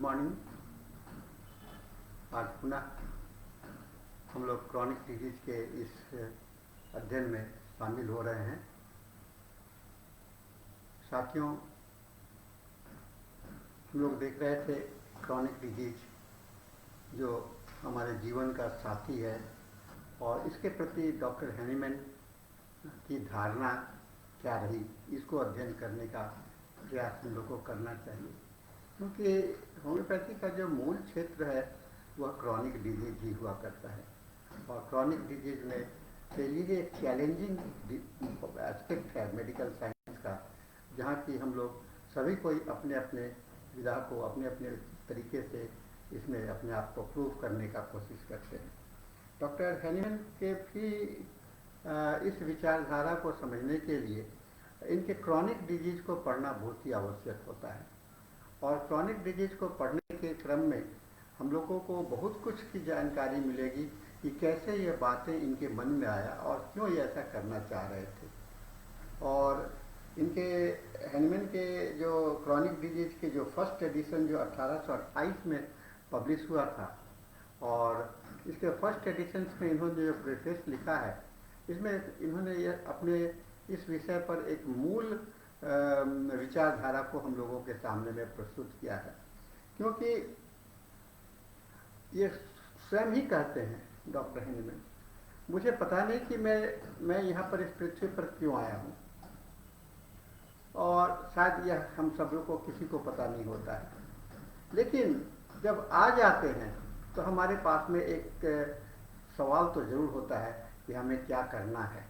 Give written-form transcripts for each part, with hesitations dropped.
Good morning. आज पुनः हम लोग क्रॉनिक डिजीज के इस अध्ययन में शामिल हो रहे हैं। साथियों, हम लोग देख रहे थे क्रॉनिक डिजीज जो हमारे जीवन का साथी है और इसके प्रति डॉक्टर हैनीमैन की धारणा क्या रही, इसको अध्ययन करने का प्रयास हम लोग को करना चाहिए, क्योंकि होम्योपैथी का जो मूल क्षेत्र है वह क्रॉनिक डिजीज ही हुआ करता है। और क्रॉनिक डिजीज में के लिए एक चैलेंजिंग एस्पेक्ट है मेडिकल साइंस का, जहाँ की हम लोग सभी कोई अपने अपने विधा को अपने अपने तरीके से इसमें अपने आप को प्रूव करने का कोशिश करते हैं। डॉक्टर हैनीमैन के भी इस विचारधारा को समझने के लिए इनके क्रॉनिक डिजीज को पढ़ना बहुत ही आवश्यक होता है। और क्रॉनिक डिजीज को पढ़ने के क्रम में हम लोगों को बहुत कुछ की जानकारी मिलेगी कि कैसे ये बातें इनके मन में आया और क्यों ये ऐसा करना चाह रहे थे। और इनके हैनीमैन के जो क्रॉनिक डिजीज के जो फर्स्ट एडिशन जो 1828 में पब्लिश हुआ था, और इसके फर्स्ट एडिशन में इन्होंने जो प्रेफेस लिखा है, इसमें इन्होंने ये अपने इस विषय पर एक मूल विचारधारा को हम लोगों के सामने में प्रस्तुत किया है, क्योंकि ये स्वयं ही कहते हैं डॉक्टर हैनीमैन, मुझे पता नहीं कि मैं यहाँ पर इस पृथ्वी पर क्यों आया हूँ, और शायद यह हम सब लोग को किसी को पता नहीं होता है। लेकिन जब आ जाते हैं तो हमारे पास में एक सवाल तो ज़रूर होता है कि हमें क्या करना है,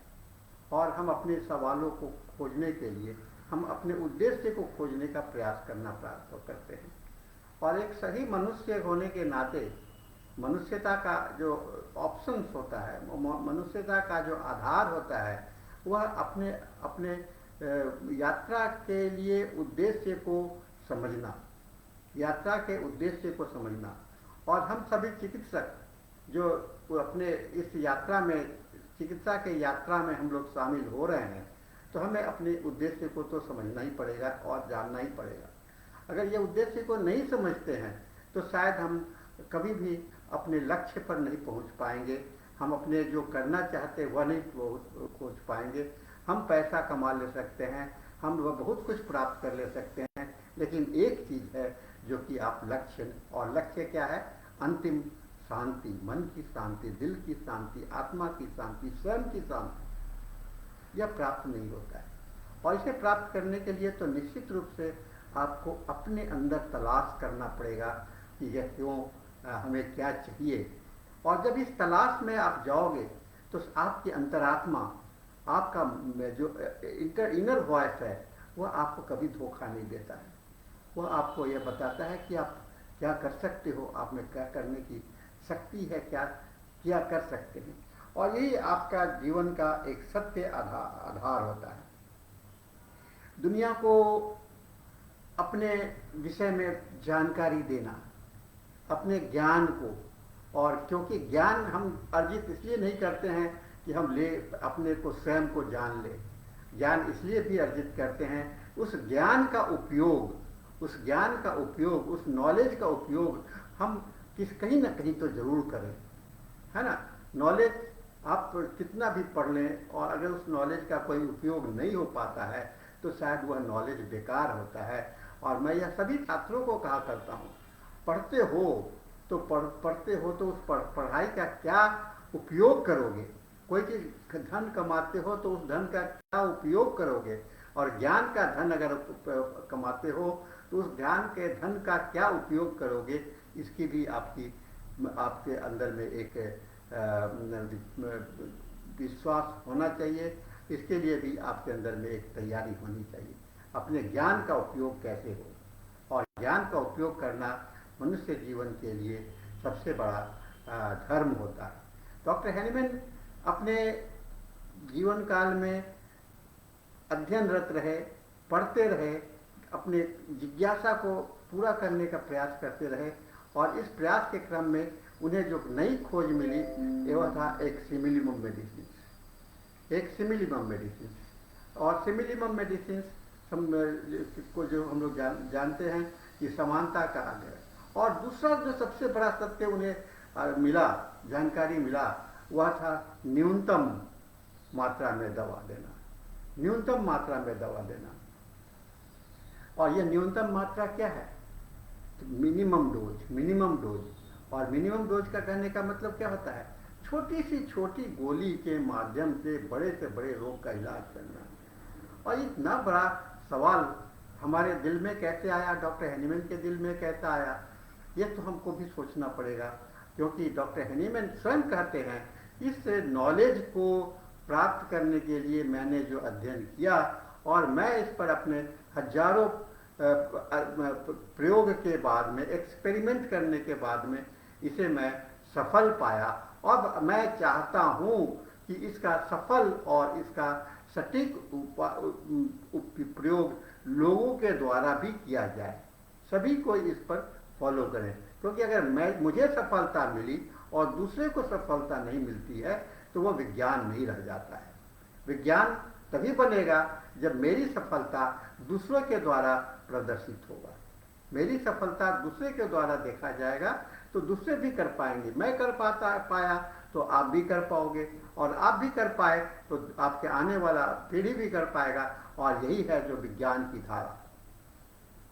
और हम अपने सवालों को खोजने के लिए हम अपने उद्देश्य को खोजने का प्रयास करना प्रारंभ करते हैं। और एक सही मनुष्य होने के नाते मनुष्यता का जो ऑप्शंस होता है, मनुष्यता का जो आधार होता है, वह अपने अपने यात्रा के लिए उद्देश्य को समझना, यात्रा के उद्देश्य को समझना। और हम सभी चिकित्सक जो अपने इस यात्रा में, चिकित्सा के यात्रा में हम लोग शामिल हो रहे हैं, तो हमें अपने उद्देश्य को तो समझना ही पड़ेगा और जानना ही पड़ेगा। अगर ये उद्देश्य को नहीं समझते हैं तो शायद हम कभी भी अपने लक्ष्य पर नहीं पहुंच पाएंगे, हम अपने जो करना चाहते हैं वह नहीं खोज पाएंगे। हम पैसा कमा ले सकते हैं, हम वह बहुत कुछ प्राप्त कर ले सकते हैं, लेकिन एक चीज़ है जो कि आप लक्ष्य, और लक्ष्य क्या है? अंतिम शांति, मन की शांति, दिल की शांति, आत्मा की शांति, स्वयं की शांति, यह प्राप्त नहीं होता है। और इसे प्राप्त करने के लिए तो निश्चित रूप से आपको अपने अंदर तलाश करना पड़ेगा कि यह क्यों, हमें क्या चाहिए। और जब इस तलाश में आप जाओगे तो आपकी अंतरात्मा, आपका जो इनर वॉइस है, वह आपको कभी धोखा नहीं देता है। वह आपको यह बताता है कि आप क्या कर सकते हो, आप में क्या करने की शक्ति है, क्या कर सकते हैं। और यही आपका जीवन का एक सत्य आधार होता है। दुनिया को अपने विषय में जानकारी देना, अपने ज्ञान को, और क्योंकि ज्ञान हम अर्जित इसलिए नहीं करते हैं कि हम अपने को स्वयं को जान ले, ज्ञान इसलिए भी अर्जित करते हैं उस ज्ञान का उपयोग, उस नॉलेज का उपयोग हम कहीं ना कहीं तो जरूर करें, है ना। नॉलेज आप कितना भी पढ़ लें और अगर उस नॉलेज का कोई उपयोग नहीं हो पाता है तो शायद वह नॉलेज बेकार होता है। और मैं यह सभी छात्रों को कहा करता हूँ, पढ़ते हो तो उस पढ़ाई का क्या उपयोग करोगे। कोई चीज़ धन कमाते हो तो उस धन का क्या उपयोग करोगे, और ज्ञान का धन अगर कमाते हो तो उस ज्ञान के धन का क्या उपयोग करोगे, इसकी भी आपके अंदर में एक विश्वास होना चाहिए। इसके लिए भी आपके अंदर में एक तैयारी होनी चाहिए, अपने ज्ञान का उपयोग कैसे हो। और ज्ञान का उपयोग करना मनुष्य जीवन के लिए सबसे बड़ा धर्म होता है। डॉक्टर हैनीमैन अपने जीवन काल में अध्ययनरत रहे, पढ़ते रहे, अपने जिज्ञासा को पूरा करने का प्रयास करते रहे, और इस प्रयास के क्रम में उन्हें जो नई खोज मिली वह था एक सिमिलिमम मेडिसिन, और सिमिलिमम मेडिसिन को जो हम लोग जानते हैं कि समानता का अंग है। और दूसरा जो सबसे बड़ा सत्य उन्हें मिला, जानकारी मिला, वह था न्यूनतम मात्रा में दवा देना, न्यूनतम मात्रा में दवा देना। और यह न्यूनतम मात्रा क्या है? तो मिनिमम डोज, मिनिमम डोज। और मिनिमम डोज का कहने का मतलब क्या होता है? छोटी सी छोटी गोली के माध्यम से बड़े रोग का इलाज करना। और इतना बड़ा सवाल हमारे दिल में कैसे आया, डॉक्टर हैनीमैन के दिल में कैसे आया, यह तो हमको भी सोचना पड़ेगा। क्योंकि डॉक्टर हैनीमैन स्वयं कहते हैं, इस नॉलेज को प्राप्त करने के लिए मैंने जो अध्ययन किया और मैं इस पर अपने हजारों प्रयोग के बाद में, एक्सपेरिमेंट करने के बाद में इसे मैं सफल पाया। अब मैं चाहता हूँ कि इसका सफल और इसका सटीक प्रयोग लोगों के द्वारा भी किया जाए, सभी को इस पर फॉलो करें। क्योंकि अगर मुझे सफलता मिली और दूसरे को सफलता नहीं मिलती है तो वह विज्ञान नहीं रह जाता है। विज्ञान तभी बनेगा जब मेरी सफलता दूसरों के द्वारा प्रदर्शित होगा। मेरी सफलता दूसरे के द्वारा देखा जाएगा तो दूसरे भी कर पाएंगे। मैं कर पाया तो आप भी कर पाओगे, और आप भी कर पाए तो आपके आने वाला पीढ़ी भी कर पाएगा। और यही है जो विज्ञान की धारा,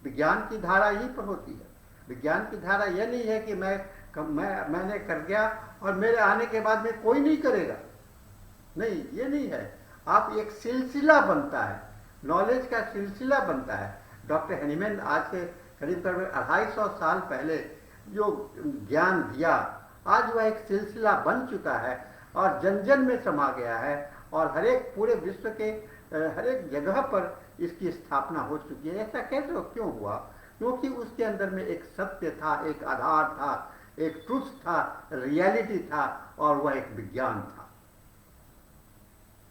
विज्ञान की धारा यही पर होती है। विज्ञान की धारा यह नहीं है कि मैंने कर गया और मेरे आने के बाद में कोई नहीं करेगा, नहीं, ये नहीं है। आप एक सिलसिला बनता है, नॉलेज का सिलसिला बनता है। डॉक्टर हैनीमैन आज से करीब 250 साल पहले जो ज्ञान दिया, आज वह एक सिलसिला बन चुका है और जन जन में समा गया है, और हर एक पूरे विश्व के हर एक जगह पर इसकी स्थापना हो चुकी है। ऐसा कैसे क्यों हुआ? क्योंकि उसके अंदर में एक सत्य था, एक आधार था, एक ट्रुथ था, रियलिटी था, और वह एक विज्ञान था,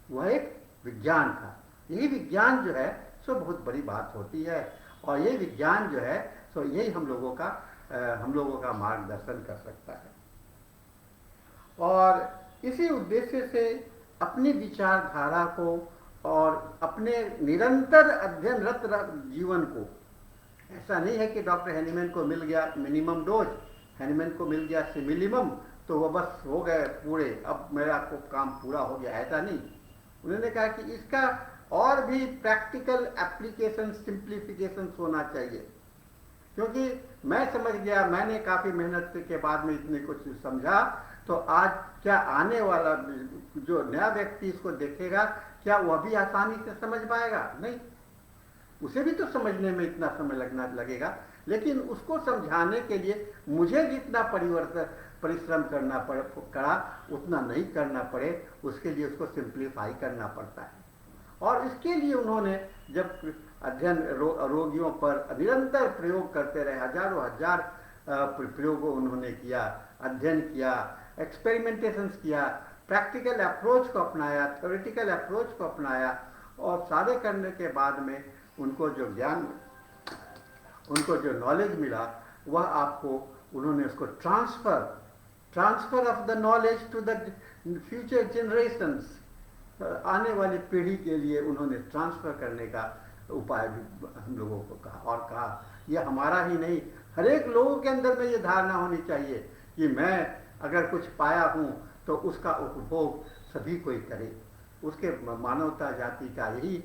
वह एक विज्ञान था। यही विज्ञान जो है सो बहुत बड़ी बात होती है, और यही विज्ञान जो है सो यही हम लोगों का मार्गदर्शन कर सकता है। और इसी उद्देश्य से अपनी विचारधारा को और अपने निरंतर अध्ययनरत जीवन को, ऐसा नहीं है कि डॉक्टर हैनीमैन को मिल गया मिनिमम डोज, हैनीमैन को मिल गया सिमिलिमम तो वो बस हो गए पूरे, अब मेरा को काम पूरा हो गया, ऐसा नहीं। उन्होंने कहा कि इसका और भी प्रैक्टिकल एप्लीकेशन, सिंप्लीफिकेशन होना चाहिए। क्योंकि मैं समझ गया, मैंने काफ़ी मेहनत के बाद में इतने कुछ समझा, तो आज क्या आने वाला जो नया व्यक्ति इसको देखेगा, क्या वह भी आसानी से समझ पाएगा? नहीं, उसे भी तो समझने में इतना समय लगेगा। लेकिन उसको समझाने के लिए मुझे जितना परिश्रम करना पड़ा उतना नहीं करना पड़े, उसके लिए उसको सिंप्लीफाई करना पड़ता है। और इसके लिए उन्होंने जब अध्ययन रोगियों पर निरंतर प्रयोग करते रहे, हजार प्रयोगों उन्होंने किया, अध्ययन किया, एक्सपेरिमेंटेशंस किया, प्रैक्टिकल अप्रोच को अपनाया, थ्योरेटिकल अप्रोच को अपनाया, और सारे करने के बाद में उनको जो ज्ञान, उनको जो नॉलेज मिला, वह आपको उन्होंने उसको transfer of the knowledge to the future generations, आने वाली पीढ़ी के लिए उन्होंने ट्रांसफर करने का उपाय भी हम लोगों को कहा। और कहा यह हमारा ही नहीं, हर एक लोगों के अंदर में ये धारणा होनी चाहिए कि मैं अगर कुछ पाया हूँ तो उसका उपभोग सभी कोई करे। उसके मानवता जाति का यही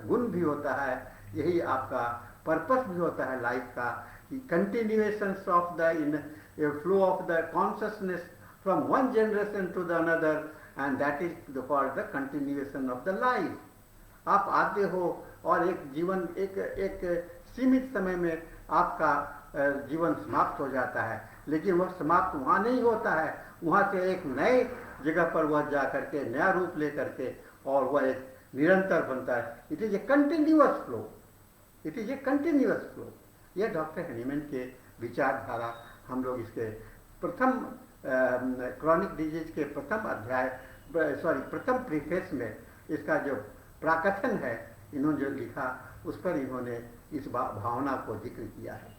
गुण भी होता है, यही आपका पर्पस भी होता है लाइफ का, कि continuation of the flow of the consciousness from one generation to the another, and that is for the continuation of the life. आप आते हो और एक जीवन एक सीमित समय में आपका जीवन समाप्त हो जाता है, लेकिन वह समाप्त वहाँ नहीं होता है, वहाँ से एक नए जगह पर वह जा करके नया रूप ले करके और वह एक निरंतर बनता है। It is a continuous flow, it is a continuous flow. यह डॉक्टर हैनीमैन के विचारधारा हम लोग इसके प्रथम क्रॉनिक डिजीज के प्रथम प्रीफेस में इसका जो प्राकथन है इन्होंने जो लिखा, उस पर इन्होंने इस भावना को जिक्र किया है।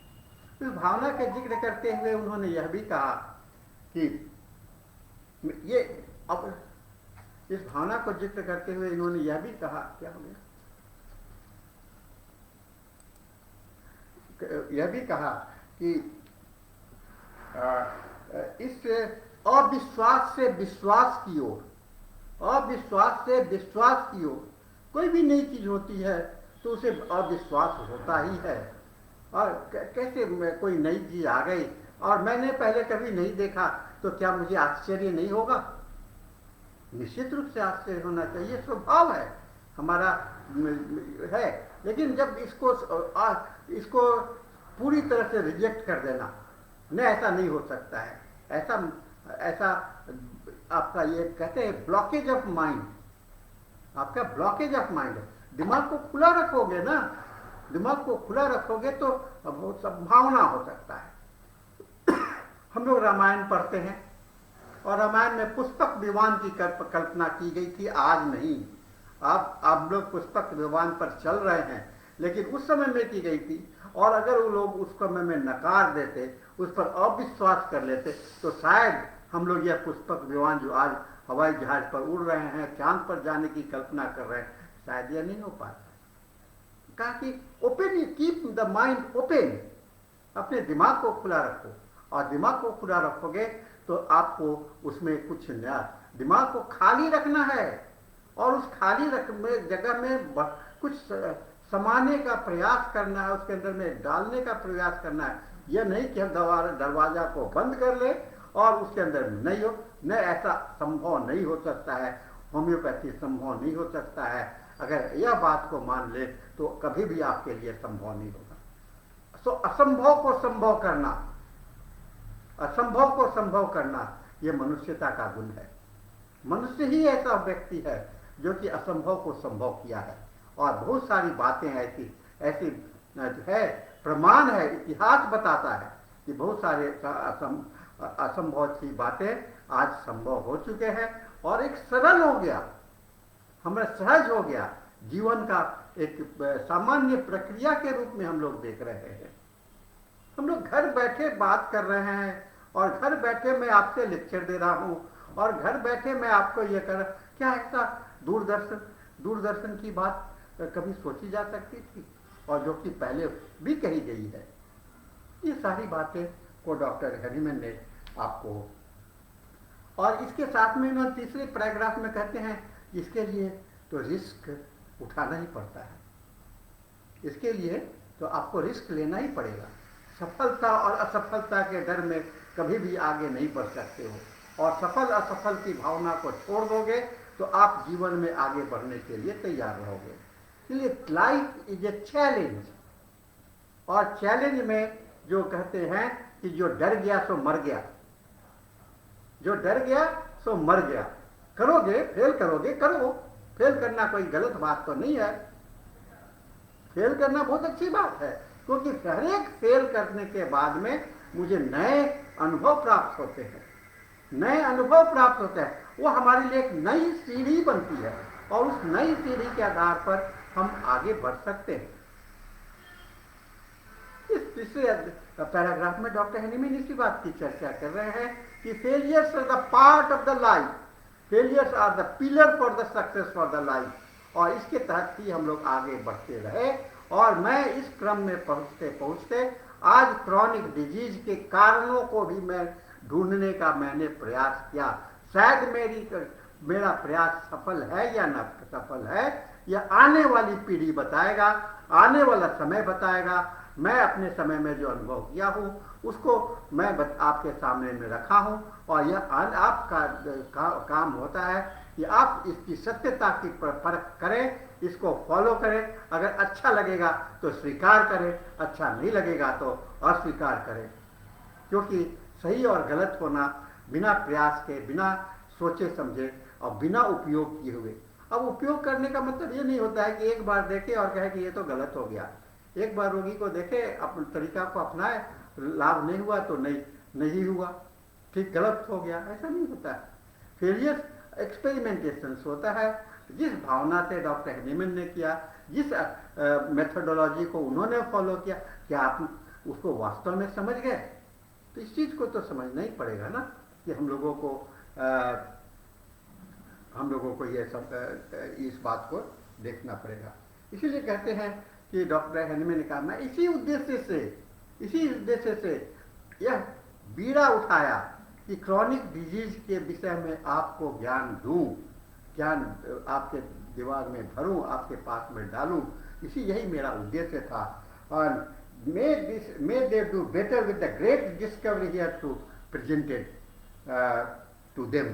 इस भावना का जिक्र करते हुए उन्होंने यह भी कहा कि ये, अब इस भावना को जिक्र करते हुए इन्होंने यह भी कहा, क्या हो गया, यह भी कहा कि इस अविश्वास से विश्वास की ओर, अविश्वास से विश्वास की ओर। कोई भी नई चीज होती है तो उसे अविश्वास होता ही है। और कैसे कोई नई चीज आ गई और मैंने पहले कभी नहीं देखा तो क्या मुझे आश्चर्य नहीं होगा? निश्चित रूप से आश्चर्य होना चाहिए, स्वभाव है हमारा है। लेकिन जब इसको पूरी तरह से रिजेक्ट कर देना, नहीं ऐसा नहीं हो सकता है, ऐसा आपका ये कहते हैं ब्लॉकेज ऑफ माइंड, आपका ब्लॉकेज ऑफ माइंड है। दिमाग को खुला रखोगे ना, दिमाग को खुला रखोगे तो बहुत संभावना हो सकता है। हम लोग रामायण पढ़ते हैं और रामायण में पुष्पक विमान की कल्पना की गई थी, आज नहीं। अब आप लोग पुष्पक विमान पर चल रहे हैं, लेकिन उस समय में की गई थी। और अगर वो लोग उस समय में नकार देते, उस पर अविश्वास कर लेते, तो शायद हम लोग यह पुष्पक विमान जो आज हवाई जहाज पर उड़ रहे हैं, चांद पर जाने की कल्पना कर रहे हैं, शायद यह नहीं हो पाता। कहा कि open, keep the mind open, अपने दिमाग को खुला रखो। और दिमाग को खुला रखोगे तो आपको उसमें कुछ नया, दिमाग को खाली रखना है और उस खाली जगह में कुछ समाने का प्रयास करना है, उसके अंदर में डालने का प्रयास करना है। यह नहीं कि हम दरवाजा को बंद कर ले और उसके अंदर नहीं हो, नहीं, ऐसा संभव नहीं हो सकता है। होम्योपैथी संभव नहीं हो सकता है। अगर यह बात को मान ले तो कभी भी आपके लिए संभव नहीं होगा। सो असंभव को संभव करना, असंभव को संभव करना, यह मनुष्यता का गुण है। मनुष्य ही ऐसा व्यक्ति है जो कि असंभव को संभव किया है। और बहुत सारी बातें ऐसी है, प्रमाण है, इतिहास बताता है कि बहुत सारे असंभव की बातें आज संभव हो चुके हैं और एक सरल हो गया, हमें सहज हो गया, जीवन का एक सामान्य प्रक्रिया के रूप में हम लोग देख रहे हैं। हम लोग घर बैठे बात कर रहे हैं और घर बैठे मैं आपसे लेक्चर दे रहा हूं और घर बैठे मैं आपको ये कर, क्या ऐसा दूरदर्शन की बात कभी सोची जा सकती थी? और जो कि पहले भी कही गई है। ये सारी बातें को डॉक्टर हैनीमैन ने आपको, और इसके साथ में ना तीसरे पैराग्राफ में कहते हैं इसके लिए तो रिस्क उठाना ही पड़ता है, इसके लिए तो आपको रिस्क लेना ही पड़ेगा। सफलता और असफलता के डर में कभी भी आगे नहीं बढ़ सकते हो और सफल असफल की भावना को छोड़ दोगे तो आप जीवन में आगे बढ़ने के लिए तैयार रहोगे। इसलिए लाइफ इज ए चैलेंज, और चैलेंज में जो कहते हैं कि जो डर गया सो मर गया, जो डर गया सो मर गया। करोगे, फेल करोगे, करो, फेल करना कोई गलत बात तो नहीं है, फेल करना बहुत अच्छी बात है, क्योंकि हर एक फेल करने के बाद में मुझे नए अनुभव प्राप्त होते हैं, नए अनुभव प्राप्त होते हैं। वो हमारे लिए एक नई सीढ़ी बनती है और उस नई सीढ़ी के आधार पर हम आगे बढ़ सकते हैं। इस तीसरे पैराग्राफ में डॉक्टर हैनीमैन इसी बात की चर्चा कर रहे हैं कि failures are the part of the life, failures are the pillar for the success for the life. और इसके तहत ही हम लोग आगे बढ़ते रहे। और मैं इस क्रम में पहुंचते पहुंचते आज क्रॉनिक डिजीज के कारणों को भी मैं ढूंढने का मैंने प्रयास किया। शायद मेरा प्रयास सफल है या न सफल है, यह आने वाली पीढ़ी बताएगा, आने वाला समय बताएगा। मैं अपने समय में जो अनुभव किया हूँ उसको मैं आपके सामने में रखा हूँ और यह आपका काम होता है कि आप इसकी सत्यता की परख करें, इसको फॉलो करें। अगर अच्छा लगेगा तो स्वीकार करें, अच्छा नहीं लगेगा तो अस्वीकार करें, क्योंकि सही और गलत होना बिना प्रयास के, बिना सोचे समझे और बिना उपयोग किए हुए। अब उपयोग करने का मतलब ये नहीं होता है कि एक बार देखे और कहे कि ये तो गलत हो गया। एक बार रोगी को देखे, अपने तरीका को अपनाए, लाभ नहीं हुआ तो नहीं हुआ, ठीक, गलत हो गया, ऐसा नहीं होता है। फेलियर एक्सपेरिमेंटेशन होता है। जिस भावना से डॉक्टर हैनीमैन ने किया, जिस मेथोडोलॉजी को उन्होंने फॉलो किया, क्या आप उसको वास्तव में समझ गए? तो इस चीज को तो समझना ही पड़ेगा ना कि हम लोगों को ये सब इस बात को देखना पड़ेगा। इसीलिए कहते हैं कि डॉक्टर हैनीमैन ने कहा, मैं इसी उद्देश्य से यह बीड़ा उठाया कि क्रॉनिक डिजीज के विषय में आपको ज्ञान दूं, ज्ञान आपके दिमाग में भरूं, आपके पास में डालूं, यही मेरा उद्देश्य था। और may they do better with the great discovery here to presented to them।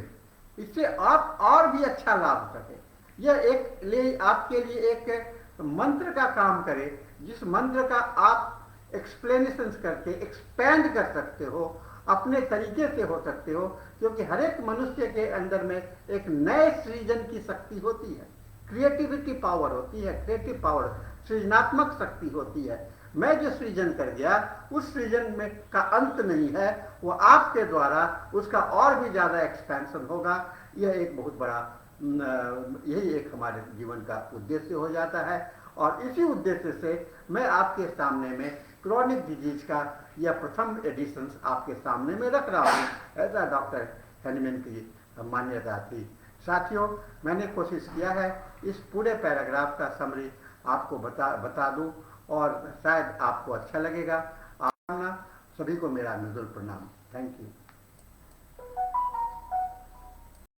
इससे आप और भी अच्छा लाभ सके। यह आपके लिए एक मंत्र का काम करे, जिस मंत्र का आप एक्सप्लेनेशन करके एक्सपैंड कर सकते हो, अपने तरीके से हो सकते हो, क्योंकि हर एक मनुष्य के अंदर में एक नए सृजन की शक्ति होती है, क्रिएटिविटी पावर होती है, क्रिएटिव पावर, सृजनात्मक शक्ति होती है। मैं जो सृजन कर गया उस सृजन में का अंत नहीं है, वो आपके द्वारा उसका और भी ज्यादा एक्सपेंशन होगा। यह एक बहुत बड़ा, यही एक हमारे जीवन का उद्देश्य हो जाता है। और इसी उद्देश्य से मैं आपके सामने में क्रॉनिक डिजीज का यह प्रथम एडिशन आपके सामने में रख रहा हूँ। ऐसा डॉक्टर हैनीमैन की मान्यता थी। साथियों, मैंने कोशिश किया है इस पूरे पैराग्राफ का समरी आपको बता दूं और शायद आपको अच्छा लगेगा। सभी को मेरा नज़ुल प्रणाम। Thank you.